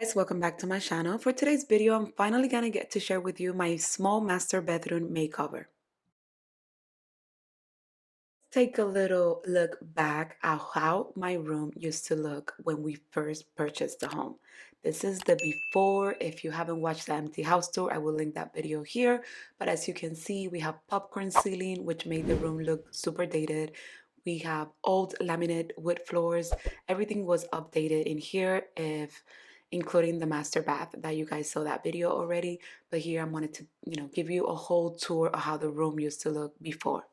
Guys, welcome back to my channel. For today's video, I'm finally gonna get to share with you my small master bedroom makeover. Take a little look back at how my room used to look when we first purchased the home. This is the before. If you haven't watched the empty house tour, I will link that video here. But as you can see, we have popcorn ceiling, which made the room look super dated. We have old laminate wood floors. Everything was updated in here, if including the master bath that you guys saw that video already. But here I wanted to, give you a whole tour of how the room used to look before.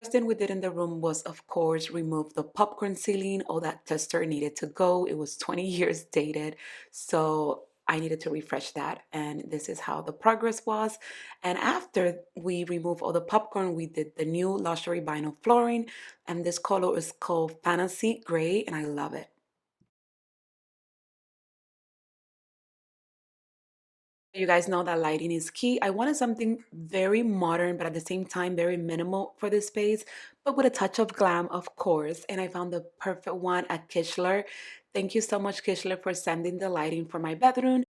First thing we did in the room was, of course, remove the popcorn ceiling. All that tester needed to go. It was 20 years dated, so I needed to refresh that. And this is how the progress was. And after we removed all the popcorn, we did the new luxury vinyl flooring. And this color is called Fantasy Gray, and I love it. You guys know that lighting is key. I wanted something very modern, but at the same time, very minimal for this space, but with a touch of glam, of course. And I found the perfect one at Kishler. Thank you so much, Kishler, for sending the lighting for my bedroom.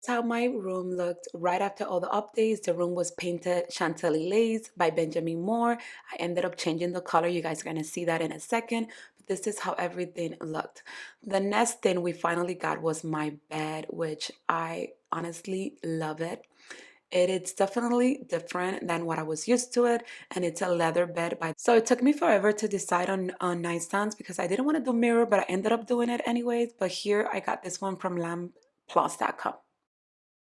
How my room looked right after all the updates. The room was painted Chantilly Lace by Benjamin Moore. I ended up changing the color. You guys are going to see that in a second. But this is how everything looked. The next thing we finally got was my bed, which I honestly love it. It's definitely different than what I was used to it, and it's a leather bed. So it took me forever to decide on nightstands because I didn't want to do mirror, but I ended up doing it anyways. But here I got this one from lampplus.com.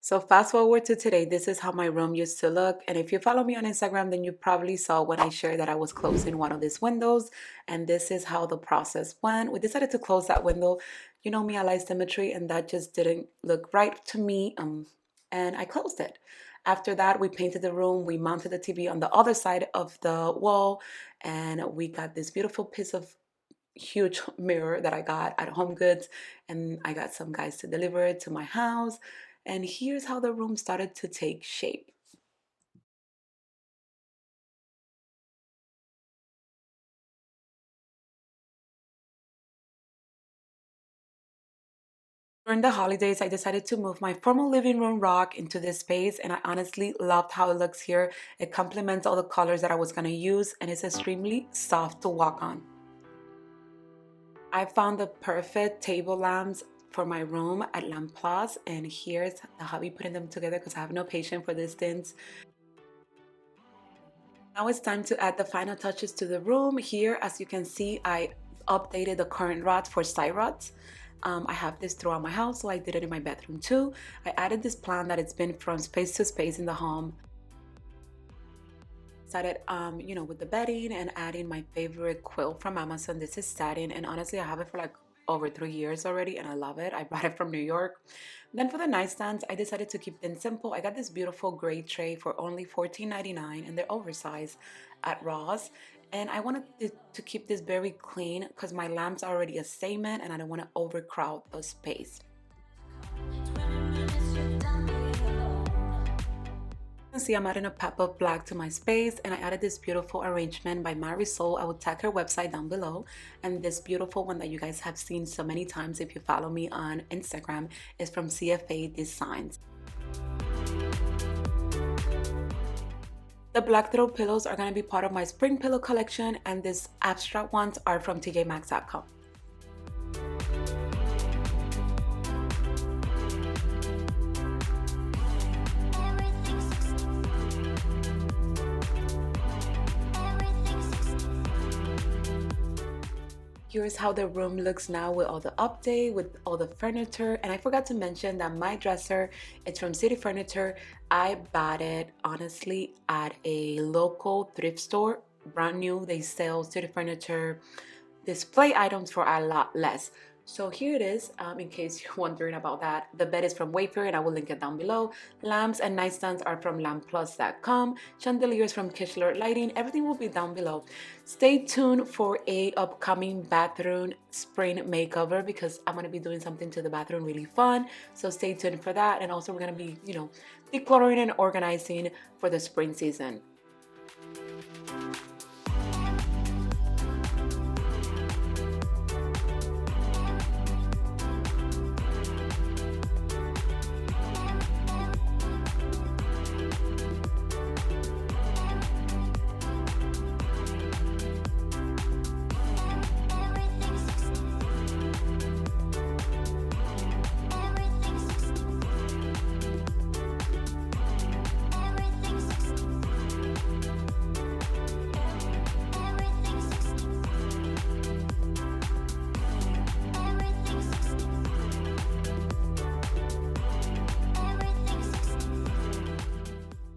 So fast forward to today, this is how my room used to look. And if you follow me on Instagram, then you probably saw when I shared that I was closing one of these windows. And this is how the process went. We decided to close that window. You know me, I like symmetry, and that just didn't look right to me. And I closed it. After that, we painted the room. We mounted the TV on the other side of the wall. And we got this beautiful piece of huge mirror that I got at Homegoods, and I got some guys to deliver it to my house. And here's how the room started to take shape. During the holidays, I decided to move my formal living room rock into this space, and I honestly loved how it looks here. It complements all the colors that I was going to use, and it's extremely soft to walk on. I found the perfect table lamps for my room at Lamp Plus, and here's the hubby putting them together because I have no patience for these things. Now it's time to add the final touches to the room. Here, as you can see, I updated the current rods for side rods. I have this throughout my house, so I did it in my bedroom too. I added this plant that it's been from space to space in the home. Started, with the bedding and adding my favorite quilt from Amazon. This is satin, and honestly, I have it for like over 3 years already, and I love it. I bought it from New York. Then for the nightstands, I decided to keep them simple. I got this beautiful gray tray for only $14.99, and they're oversized at Ross. And I wanted to keep this very clean because my lamps are already a statement, and I don't want to overcrowd the space. See, I'm adding a pop of black to my space, and I added this beautiful arrangement by Marisol. I will tag her website down below. And this beautiful one that you guys have seen so many times if you follow me on Instagram is from CFA Designs. The black throw pillows are going to be part of my spring pillow collection, and these abstract ones are from tjmax.com. Here's how the room looks now with all the update, with all the furniture. And I forgot to mention that my dresser, it's from City Furniture. I bought it, honestly, at a local thrift store. Brand new. They sell City Furniture display items for a lot less. So here it is, in case you're wondering about that. The bed is from Wayfair and I will link it down below. Lamps and nightstands are from lampplus.com. Chandeliers from Kishler Lighting. Everything will be down below. Stay tuned for a upcoming bathroom spring makeover because I'm going to be doing something to the bathroom really fun. So stay tuned for that. And also we're going to be, decluttering and organizing for the spring season.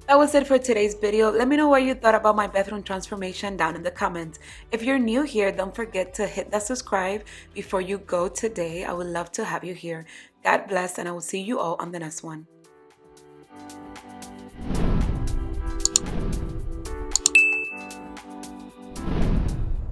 That was it for today's video. Let me know what you thought about my bathroom transformation down in the comments. If you're new here, don't forget to hit that subscribe before you go today. I would love to have you here. God bless, and I will see you all on the next one.